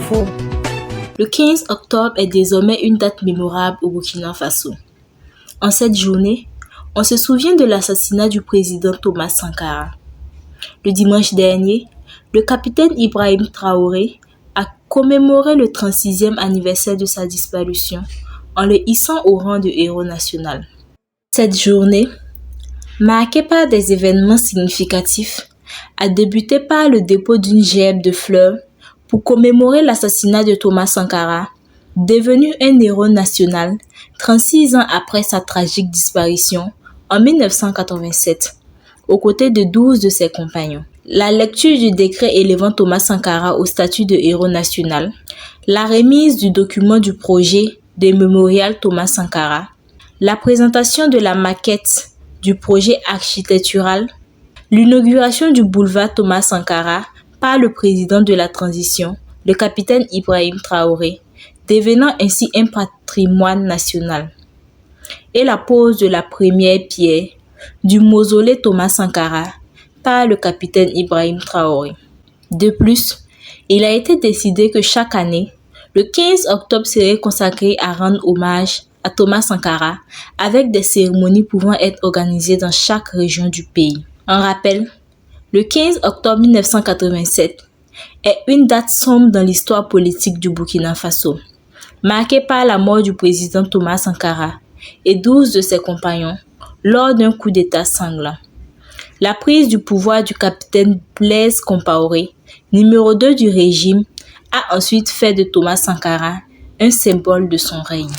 Info. Le 15 octobre est désormais une date mémorable au Burkina Faso. En cette journée, on se souvient de l'assassinat du président Thomas Sankara. Le dimanche dernier, le capitaine Ibrahim Traoré a commémoré le 36e anniversaire de sa disparition en le hissant au rang de héros national. Cette journée, marquée par des événements significatifs, a débuté par le dépôt d'une gerbe de fleurs pour commémorer l'assassinat de Thomas Sankara, devenu un héros national 36 ans après sa tragique disparition en 1987, aux côtés de 12 de ses compagnons. La lecture du décret élevant Thomas Sankara au statut de héros national, la remise du document du projet de mémorial Thomas Sankara, la présentation de la maquette du projet architectural, l'inauguration du boulevard Thomas Sankara par le président de la transition, le capitaine Ibrahim Traoré, devenant ainsi un patrimoine national, et la pose de la première pierre du mausolée Thomas Sankara par le capitaine Ibrahim Traoré. De plus, il a été décidé que chaque année, le 15 octobre serait consacré à rendre hommage à Thomas Sankara avec des cérémonies pouvant être organisées dans chaque région du pays. En rappel, le 15 octobre 1987 est une date sombre dans l'histoire politique du Burkina Faso, marquée par la mort du président Thomas Sankara et 12 de ses compagnons lors d'un coup d'État sanglant. La prise du pouvoir du capitaine Blaise Compaoré, numéro 2 du régime, a ensuite fait de Thomas Sankara un symbole de son règne.